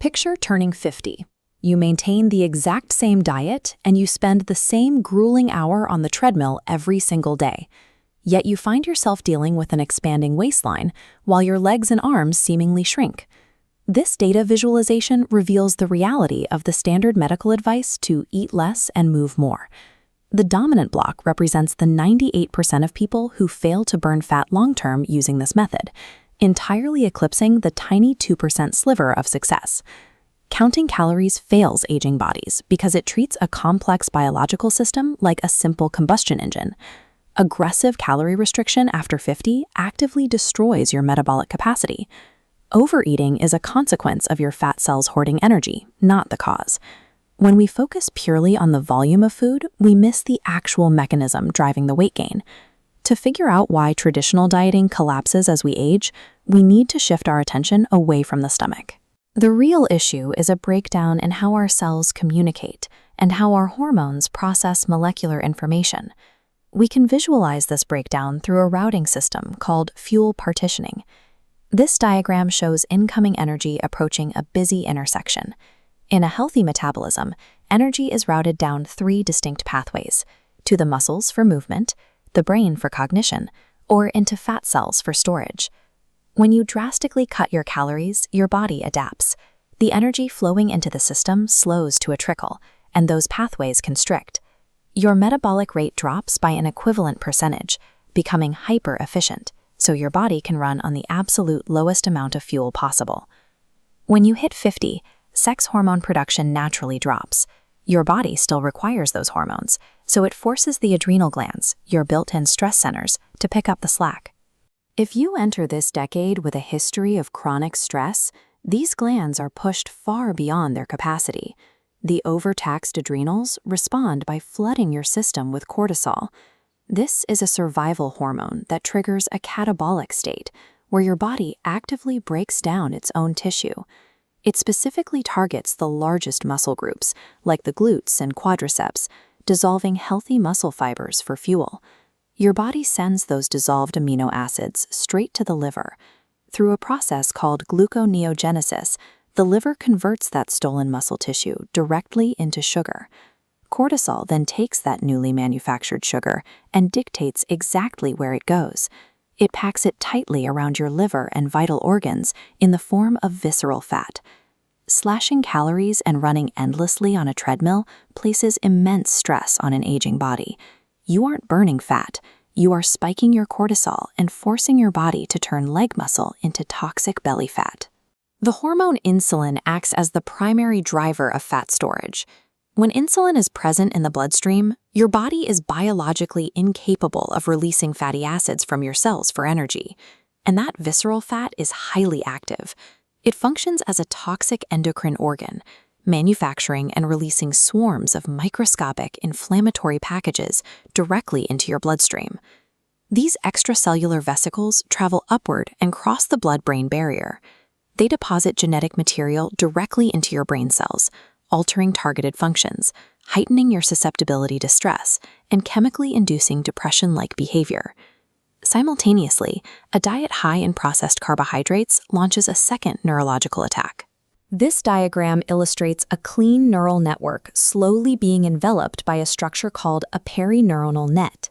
Picture turning 50. You maintain the exact same diet and you spend the same grueling hour on the treadmill every single day. Yet you find yourself dealing with an expanding waistline while your legs and arms seemingly shrink. This data visualization reveals the reality of the standard medical advice to eat less and move more. The dominant block represents the 98% of people who fail to burn fat long-term using this method, entirely eclipsing the tiny 2% sliver of success. Counting calories fails aging bodies because it treats a complex biological system like a simple combustion engine. Aggressive calorie restriction after 50 actively destroys your metabolic capacity. Overeating is a consequence of your fat cells hoarding energy, not the cause. When we focus purely on the volume of food, we miss the actual mechanism driving the weight gain. To figure out why traditional dieting collapses as we age, we need to shift our attention away from the stomach. The real issue is a breakdown in how our cells communicate and how our hormones process molecular information. We can visualize this breakdown through a routing system called fuel partitioning. This diagram shows incoming energy approaching a busy intersection. In a healthy metabolism, energy is routed down 3 distinct pathways: to the muscles for movement, the brain for cognition, or into fat cells for storage. When you drastically cut your calories, your body adapts. The energy flowing into the system slows to a trickle, and those pathways constrict. Your metabolic rate drops by an equivalent percentage, becoming hyper-efficient, so your body can run on the absolute lowest amount of fuel possible. When you hit 50, sex hormone production naturally drops. Your body still requires those hormones, so it forces the adrenal glands, your built-in stress centers, to pick up the slack. If you enter this decade with a history of chronic stress, these glands are pushed far beyond their capacity. The overtaxed adrenals respond by flooding your system with cortisol. This is a survival hormone that triggers a catabolic state, where your body actively breaks down its own tissue. It specifically targets the largest muscle groups, like the glutes and quadriceps, dissolving healthy muscle fibers for fuel. Your body sends those dissolved amino acids straight to the liver. Through a process called gluconeogenesis, the liver converts that stolen muscle tissue directly into sugar. Cortisol then takes that newly manufactured sugar and dictates exactly where it goes. It packs it tightly around your liver and vital organs in the form of visceral fat. Slashing calories and running endlessly on a treadmill places immense stress on an aging body. You aren't burning fat. You are spiking your cortisol and forcing your body to turn leg muscle into toxic belly fat. The hormone insulin acts as the primary driver of fat storage. When insulin is present in the bloodstream, your body is biologically incapable of releasing fatty acids from your cells for energy. And that visceral fat is highly active. It functions as a toxic endocrine organ, manufacturing and releasing swarms of microscopic inflammatory packages directly into your bloodstream. These extracellular vesicles travel upward and cross the blood-brain barrier. They deposit genetic material directly into your brain cells, altering targeted functions, heightening your susceptibility to stress, and chemically inducing depression-like behavior. Simultaneously, a diet high in processed carbohydrates launches a second neurological attack. This diagram illustrates a clean neural network slowly being enveloped by a structure called a perineuronal net.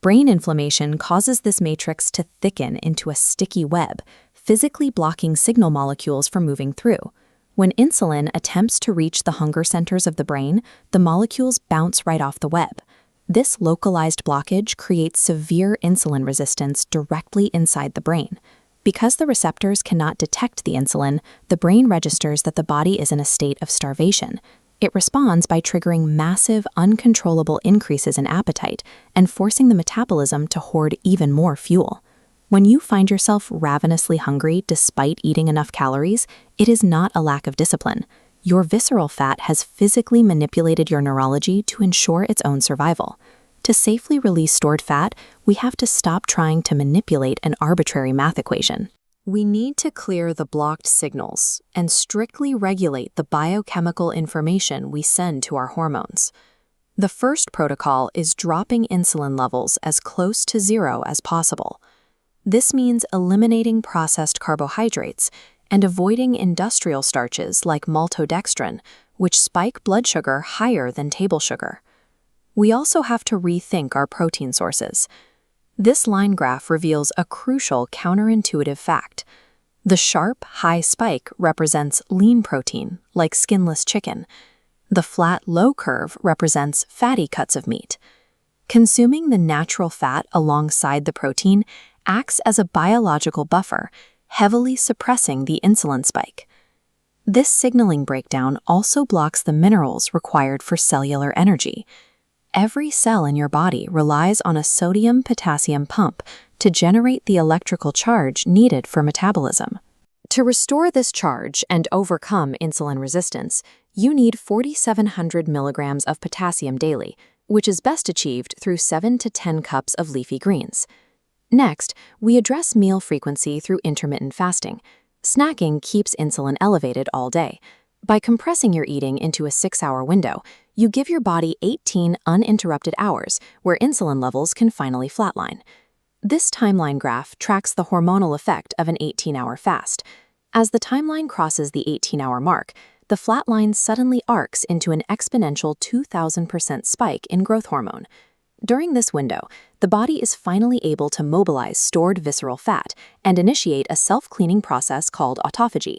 Brain inflammation causes this matrix to thicken into a sticky web, physically blocking signal molecules from moving through. When insulin attempts to reach the hunger centers of the brain, the molecules bounce right off the web. This localized blockage creates severe insulin resistance directly inside the brain. Because the receptors cannot detect the insulin, the brain registers that the body is in a state of starvation. It responds by triggering massive, uncontrollable increases in appetite and forcing the metabolism to hoard even more fuel. When you find yourself ravenously hungry despite eating enough calories, it is not a lack of discipline. Your visceral fat has physically manipulated your neurology to ensure its own survival. To safely release stored fat, we have to stop trying to manipulate an arbitrary math equation. We need to clear the blocked signals and strictly regulate the biochemical information we send to our hormones. The first protocol is dropping insulin levels as close to zero as possible. This means eliminating processed carbohydrates and avoiding industrial starches like maltodextrin, which spike blood sugar higher than table sugar. We also have to rethink our protein sources. This line graph reveals a crucial counterintuitive fact. The sharp, high spike represents lean protein, like skinless chicken. The flat, low curve represents fatty cuts of meat. Consuming the natural fat alongside the protein acts as a biological buffer, heavily suppressing the insulin spike. This signaling breakdown also blocks the minerals required for cellular energy. Every cell in your body relies on a sodium-potassium pump to generate the electrical charge needed for metabolism. To restore this charge and overcome insulin resistance, you need 4,700 milligrams of potassium daily, which is best achieved through 7 to 10 cups of leafy greens. Next, we address meal frequency through intermittent fasting. Snacking keeps insulin elevated all day. By compressing your eating into a 6-hour window, you give your body 18 uninterrupted hours where insulin levels can finally flatline. This timeline graph tracks the hormonal effect of an 18-hour fast. As the timeline crosses the 18-hour mark, the flat line suddenly arcs into an exponential 2,000% spike in growth hormone. During this window, the body is finally able to mobilize stored visceral fat and initiate a self-cleaning process called autophagy.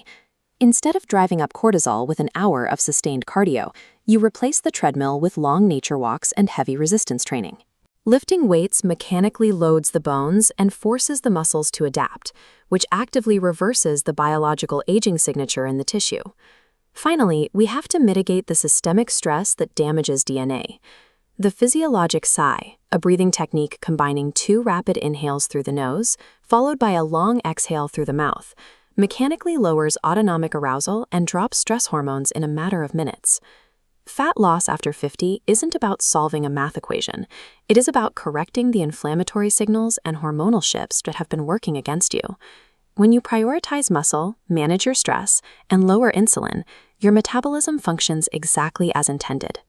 Instead of driving up cortisol with an hour of sustained cardio, you replace the treadmill with long nature walks and heavy resistance training. Lifting weights mechanically loads the bones and forces the muscles to adapt, which actively reverses the biological aging signature in the tissue. Finally, we have to mitigate the systemic stress that damages DNA. The physiologic sigh, a breathing technique combining 2 rapid inhales through the nose, followed by a long exhale through the mouth, mechanically lowers autonomic arousal and drops stress hormones in a matter of minutes. Fat loss after 50 isn't about solving a math equation. It is about correcting the inflammatory signals and hormonal shifts that have been working against you. When you prioritize muscle, manage your stress, and lower insulin, your metabolism functions exactly as intended.